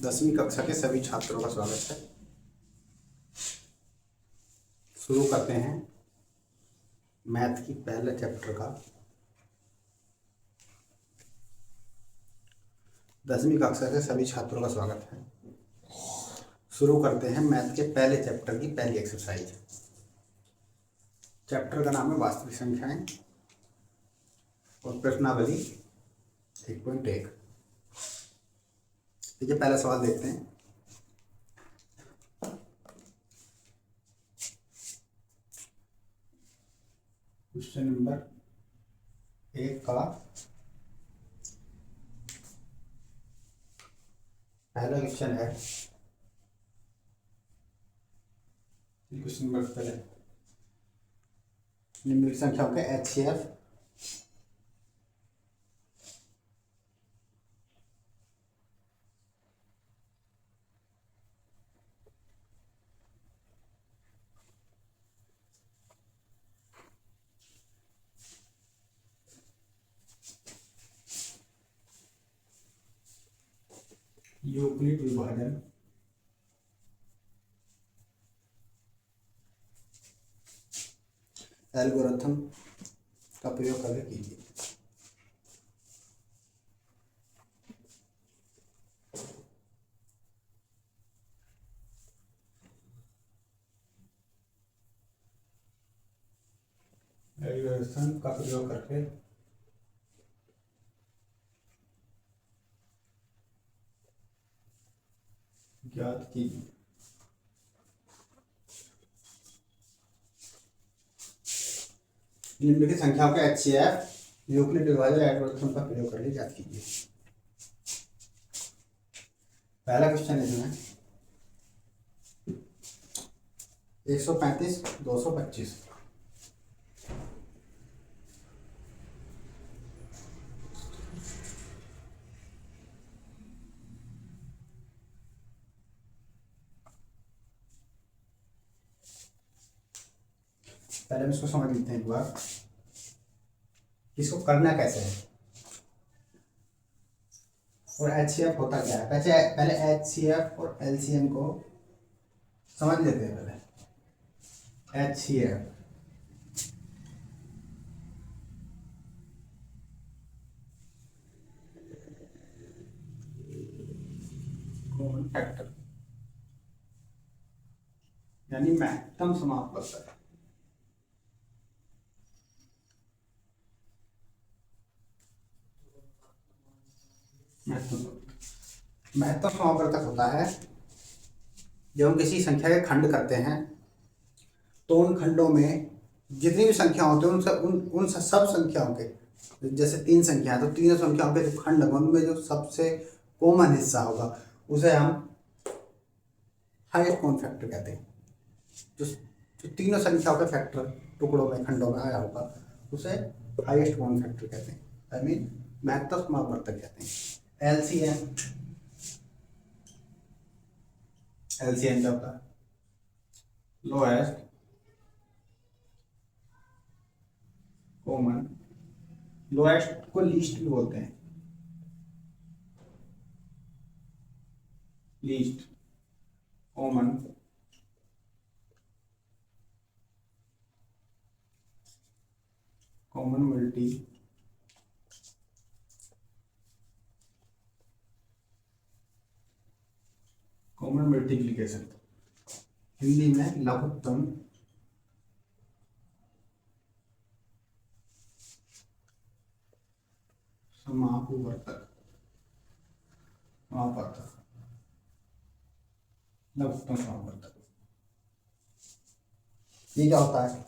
10वीं कक्षा के सभी छात्रों का स्वागत है। शुरू करते हैं मैथ की पहले चैप्टर का। 10वीं कक्षा के सभी छात्रों का स्वागत है। शुरू करते हैं मैथ के पहले चैप्टर की पहली एक्सरसाइज। चैप्टर का नाम है वास्तविक संख्याएं और प्रश्नावली 1.1। देखिए पहला सवाल देखते हैं। क्वेश्चन नंबर 1 का पहला क्वेश्चन है। क्वेश्चन नंबर पहले निम्नलिखित संख्याओं के HCF यूक्लिड विभाजन एल्गोरिथम का प्रयोग करके कीजिए। एल्गोरिथम का प्रयोग करके ज्ञात कीजिए। निम्नलिखित संख्याओं के HCF यूक्लिड विभाजन एल्गोरिथम का प्रयोग करके ज्ञात कीजिए। पहला क्वेश्चन है इसमें 135 225। पहले हम इसको समझ लेते हैं एक बार, इसको करना कैसे है और HCF होता क्या है। पहले HCF और LCM को समझ लेते हैं। पहले HCF कॉमन फैक्टर यानी महत्तम समापवर्तक। महत्तम समापवर्तक होता है जब हम किसी संख्या के खंड करते हैं तो उन खंडों में जितनी भी संख्या होती है उन सब संख्याओं के, जैसे 3 संख्या है तो तीनों संख्याओं के जो खंड होंगे उनमें जो सबसे कॉमन हिस्सा होगा उसे हम हाईएस्ट कॉमन फैक्टर कहते हैं। जो तीनों संख्याओं के फैक्टर टुकड़ों में खंडों में आया होगा उसे हाईएस्ट कॉमन फैक्टर कहते हैं, आई मीन महत्तम समापवर्तक कहते हैं। LCM क्या होता है? लोएस्ट कॉमन, लोएस्ट को लीस्ट भी बोलते हैं। Least common multi common multiplication, Hindi में लघुत्तम समापवर्तक। लघुत्तम समापवर्तक ये क्या होता है?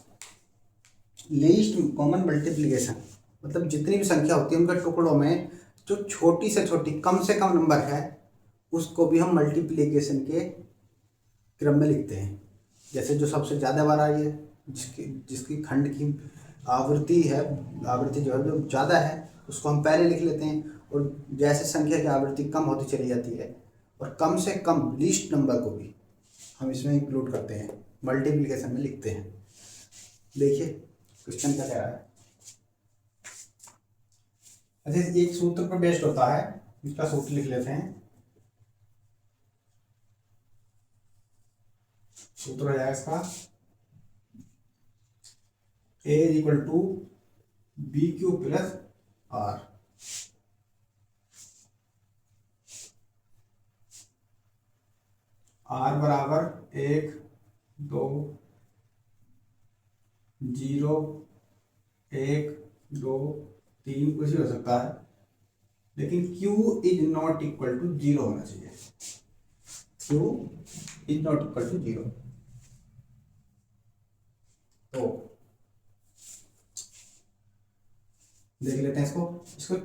लीस्ट कॉमन मल्टीप्लिकेशन मतलब जितनी भी संख्या होती है उनके टुकड़ों में जो छोटी से छोटी कम से कम नंबर है उसको भी हम मल्टीप्लिकेशन के क्रम में लिखते हैं। जैसे जो सबसे ज़्यादा बार आई है, जिसकी खंड की आवृत्ति जो है जो ज़्यादा है उसको हम पहले लिख लेते हैं, और जैसे संख्या की आवृत्ति कम होती चली जाती है और कम से कम लीस्ट नंबर को भी हम इसमें इंक्लूड करते हैं, मल्टीप्लिकेशन में लिखते हैं। देखिए क्वेश्चन क्या कह रहा है। अच्छा एक सूत्र पर बेस्ड होता है, इसका सूत्र लिख लेते हैं। सूत्र हो जाएगा इसका A is equal to b q plus r. R बराबर 1 2 0 1 2 3 कुछ भी हो सकता है, लेकिन Q is not equal to 0 होना चाहिए। Q is not equal to 0। तो देख लेते हैं इसको इसको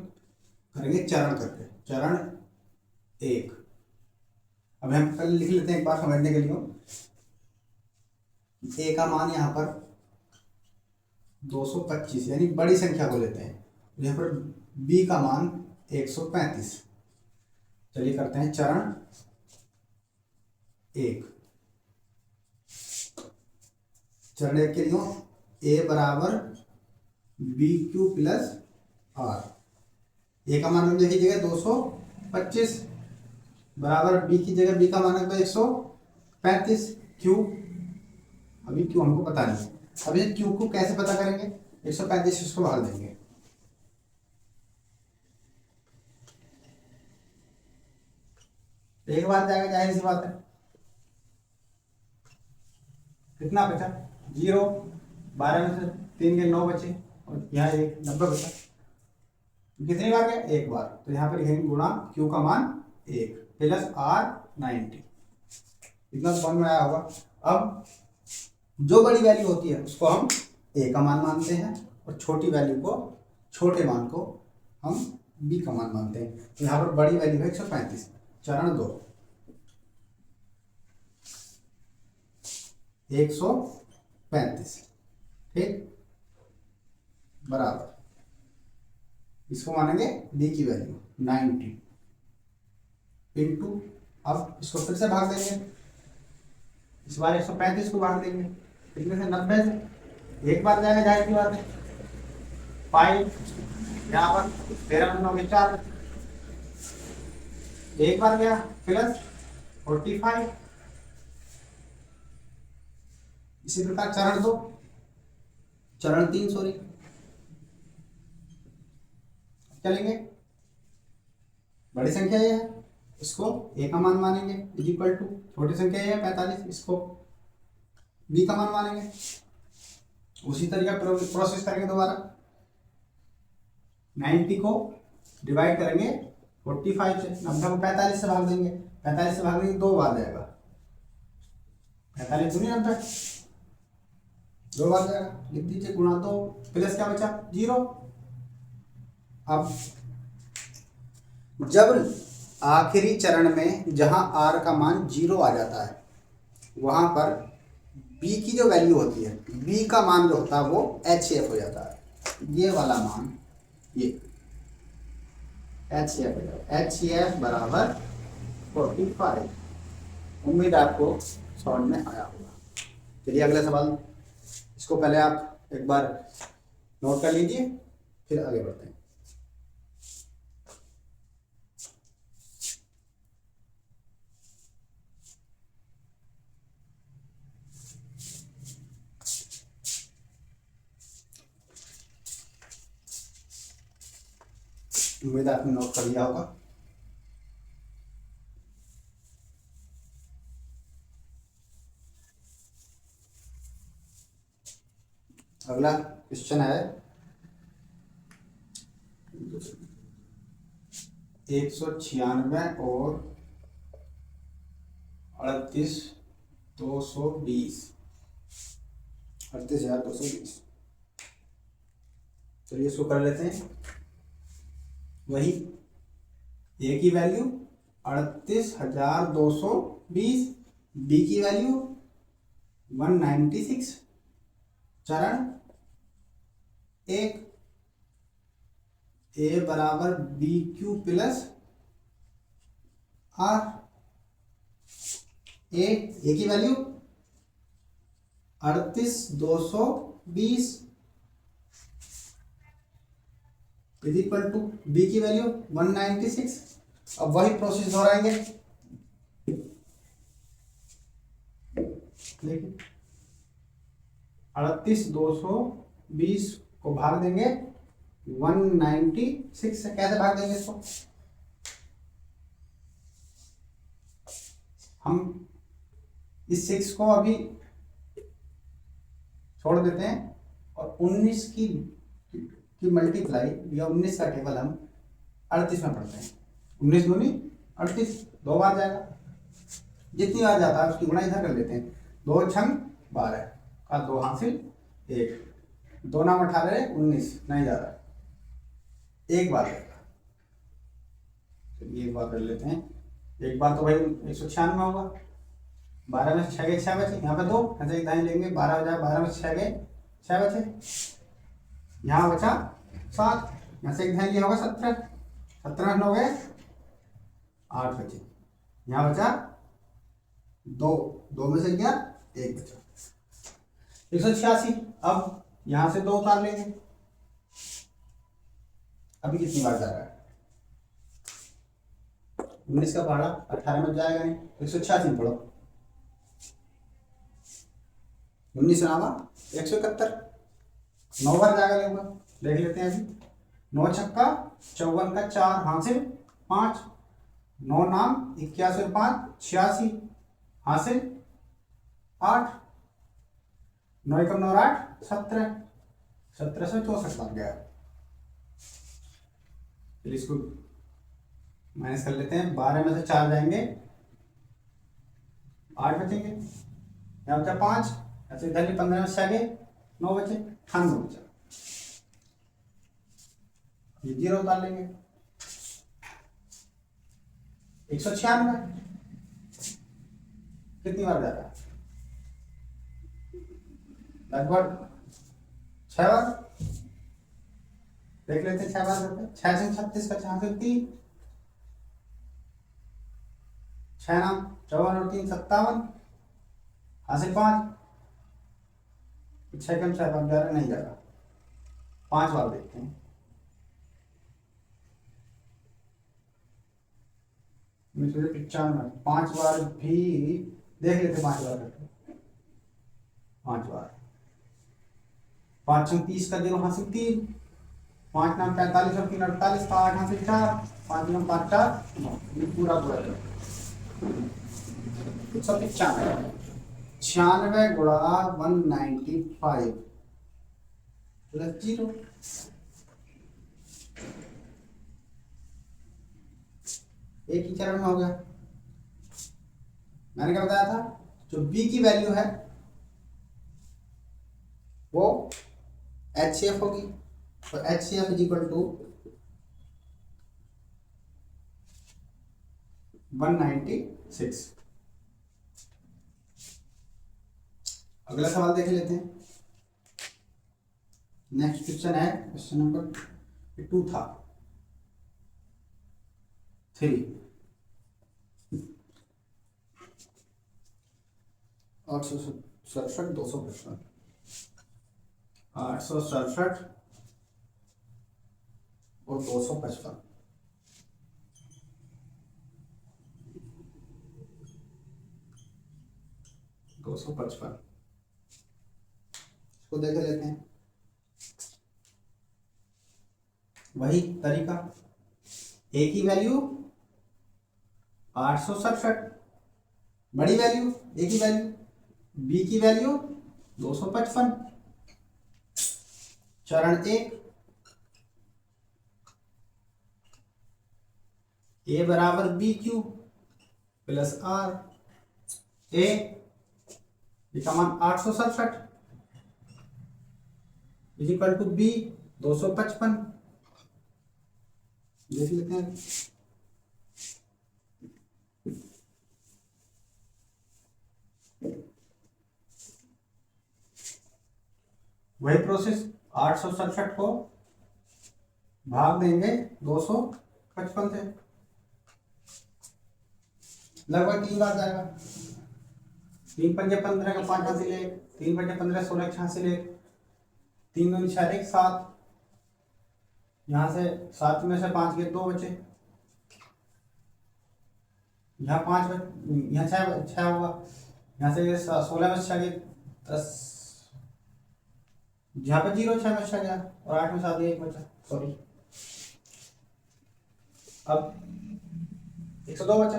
करेंगे चरण करके। चरण 1 अब हम पहले लिख लेते हैं एक बार समझने के लिए। ए का मान यहाँ पर 225 यानी बड़ी संख्या को लेते हैं। यहाँ पर बी का मान 135। चलिए करते हैं चरण 1। चरण 1 के लिए ए बराबर बी क्यू प्लस आर। ए का मान हम देखिएगा 225 बराबर बी की जगह बी का मान है तो 135। क्यू अभी क्यू हमको पता नहीं है। अभी क्यू को कैसे पता करेंगे? 135 इसको भाग देंगे। एक बार जाएगा, जाहिर सी बात है। कितना बचा? 0। 12 में से 3 के 9 बचे और यहाँ 1 90 बचा। कितनी बार गया? एक बार। तो यहाँ पर लिखेंगे गुणा क्यू का मान 1 प्लस आर 90। इतना समझ में आया होगा। अब जो बड़ी वैल्यू होती है उसको हम ए का मान मानते हैं और छोटी वैल्यू को, छोटे मान को हम बी का मान मानते हैं। तो यहाँ पर बड़ी वैल्यू है 135। चरण 2 135 ठीक बराबर इसको मानेंगे बी की वैल्यू 90 इंटू, अब इसको फिर से भाग देंगे। इस बार 135 को भाग देंगे कितने से? 90 से। एक बार जाएगा, जाहिर की बात है। 5 यहाँ पर 13 में 9 के 4 एक बार गया प्लस 45। इसी प्रकार चरण 2 चरण 3 सॉरी चलेंगे। बड़ी संख्या ये है, इसको ए का मान मानेंगे इज इक्वल टू, छोटी संख्या ये है 45, इसको बी का मान मानेंगे। उसी तरीका प्रोसेस करेंगे दोबारा। 90 को डिवाइड करेंगे 45 से, 90 को 45 से भाग देंगे। 45 से भाग देंगे 2 बार जाएगा। 45 दूनी 90 2 बार जाएगा। लिख दीजिए गुणा 2 प्लस क्या बचा? 0। अब जब आखिरी चरण में जहां आर का मान 0 आ जाता है वहां पर बी की जो वैल्यू होती है, बी का मान जो होता है वो HCF हो जाता है। ये वाला मान ये HCF हो जाता है। HCF बराबर 45। उम्मीद आपको समझ में आया होगा। चलिए अगला सवाल, इसको पहले आप एक बार नोट कर लीजिए फिर आगे बढ़ते हैं। उम्मीद आपने नोट कर लिया होगा। अगला क्वेश्चन है 196 और 38,220 38,220। चलिए इसको कर लेते हैं। वही ए की वैल्यू 38,220, बी की वैल्यू 196। चरण 1 ए बराबर b q plus r. A की value 38,220 is equal to b की वैल्यू 196। अब वही प्रोसेस दोहराएंगे। देखिए 38,220 को भाग देंगे 196 से। कैसे भाग देंगे इसको? हम इस 6 को अभी छोड़ देते हैं और 19 की मल्टीप्लाई या 19 का टेबल हम 38 में पढ़ते हैं। 19 दूनी 38, 2 बार जाएगा। जितनी बार जाता है उसकी गुणा इधर कर लेते हैं। 2 छंग 12 का 2 हासिल 1, 2 नाम 18 19 नहीं जा रहा, एक बार जाएगा। चलिए एक बार कर लेते हैं। एक बार तो भाई 196 होगा। 12 में 6 गए 6 बचे, यहाँ पे 2 ऐसे एक दाएं लेंगे, 12 हो जाए, 12 में 6 गए 6 बचे, यहाँ बचा 7, यहाँ से एक दाएं लिया होगा 17, 17 में 9 गए 8 बचे, यहाँ बचा 2, 2 में से गया 1 बचा 186। अब यहाँ से 2 उतार लेंगे। अभी कितनी बार जा रहा है? 19 का पहाड़ा 18 में जाएगा नहीं, 186 पढ़ो। 19 नामा 171, 9 बार जाएगा लेगा, देख लेते हैं अभी। 9 छक्का 54 का 4 हासिल 5, 9 नाम 81 और 5 86 हासिल 8, 9 एकम 9 8 17, 17 से 64 बन गया। चलिए इसको माइनस कर लेते हैं। 12 में से 4 जाएंगे 8 बचेंगे, यहाँ बचा 5, ऐसे इधर 15 में से 6 गए 9 बचे, 98 बचा। ये 0 उतार लेंगे। 196 कितनी बार जाता है? लगभग 6 बार। देख लेते हैं 6 बार करते हैं। 6 से 36 का 6 से 3, 6 नाम 54 और 3 57 हासिल 5, 6 कम 6 5 11 नहीं जाएगा। 5 बार देखते हैं। मुझे 95 5 बार भी देख लेते, 5 बार करके 5 बार। 5 छंग 30 का 0 हासिल 3, 5 नाम 45 और 3 48 का 8 हासिल 4, 5 नाम 5 4 ये पूरा 195 96 गुणा 195 प्लस 0। एक ही चरण में हो गया। मैंने क्या बताया था? जो b की वैल्यू है वो HCF होगी, तो HCF इज इक्वल टू 196। अगला सवाल देख लेते हैं। नेक्स्ट क्वेश्चन है क्वेश्चन नंबर 2 था 3। 867 255 867 और 255 255 इसको देख लेते हैं। वही तरीका, ए की वैल्यू 867, बड़ी वैल्यू ए की वैल्यू, बी की वैल्यू 255। चरण 1, ए बराबर बी क्यू प्लस आर। ए का मान 867 इज इक्वल टू बी 255। देख लेते हैं। वही प्रोसेस 867 को भाग देंगे 255 से, लगभग 3 बार जाएगा। 3 पंजे 15 का 5 हासिल 1, 3 पंजे 15 16 हासिल 1, 3 दूनी 4 1 7, यहाँ से 7 में से 5 गए 2 बचे, यहाँ 5 यहाँ 6 होगा, यहाँ से 16 में से आ गया 10, यहाँ पे 0 6 में से आ गया और 8 में से आ गया 1 बचा, सॉरी। अब 102 बचा,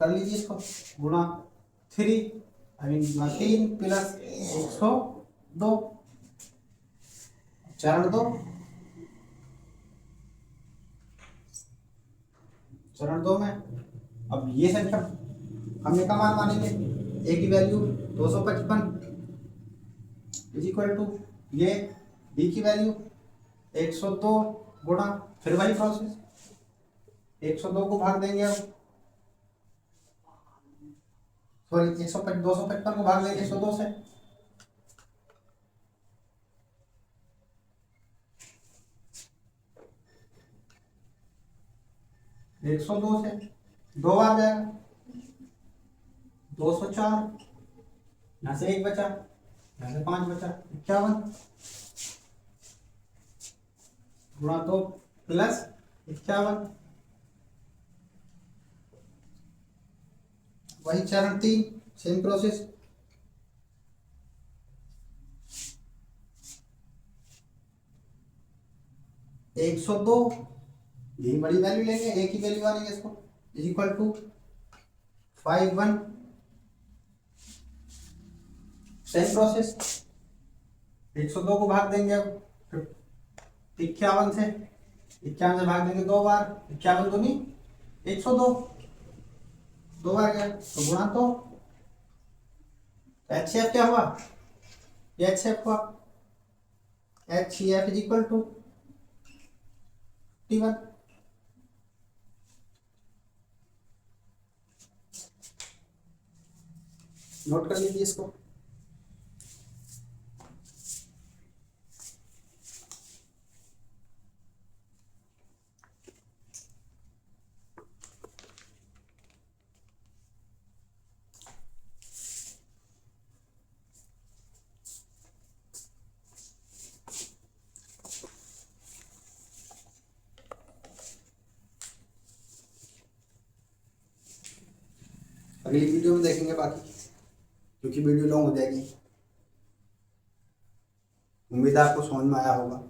कर लीजिए इसको गुणा 3, आई मीन 3 प्लस 102, चरण 2, चरण 2 में अब ये संख्या हमने का मान मानेंगे, ए की वैल्यू 255 इज इक्वल टू ये बी की वैल्यू 102 गुणा, फिर वही प्रोसेस 102 को भाग देंगे, अब सॉरी 255 को भाग देंगे 102 से, एक सौ दो से 2 बार जाएगा, 204, यहाँ से 1 बचा, यहाँ से 5 बचा, 51 गुणा 2 प्लस 51, वही चरण 3, सेम प्रोसेस, एक सौ दो, यही बड़ी वैल्यू लेंगे, एक ही वैल्यू आएंगे इसको, is equal to 51, same process, 102 को भाग देंगे, अब 51 से, 51 से भाग देंगे 2 बार, 51 दूनी 102, 2 बार गया तो गुणा, तो एच एफ क्या हुआ, एच एफ हुआ, h f is equal to 51, note कर लीजिए इसको। अगली वीडियो में देखेंगे बाकी, क्योंकि वीडियो लॉन्ग हो जाएगी। उम्मीद है आपको समझ में आया होगा,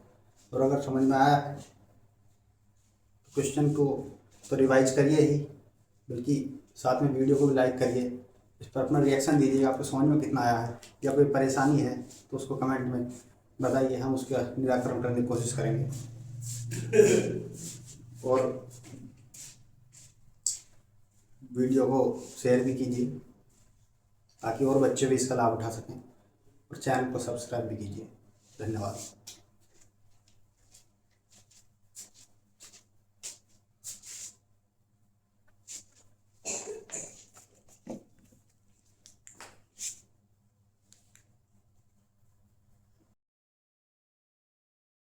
और अगर समझ में आया है तो क्वेश्चन को तो रिवाइज करिए ही, बल्कि साथ में वीडियो को भी लाइक करिए, इस पर अपना रिएक्शन दीजिए, आपको समझ में कितना आया है, या कोई परेशानी है तो उसको कमेंट में बताइए, हम उसका निराकरण करने की कोशिश करेंगे। और वीडियो को शेयर भी कीजिए ताकि और बच्चे भी इसका लाभ उठा सकें, और चैनल को सब्सक्राइब भी कीजिए। धन्यवाद।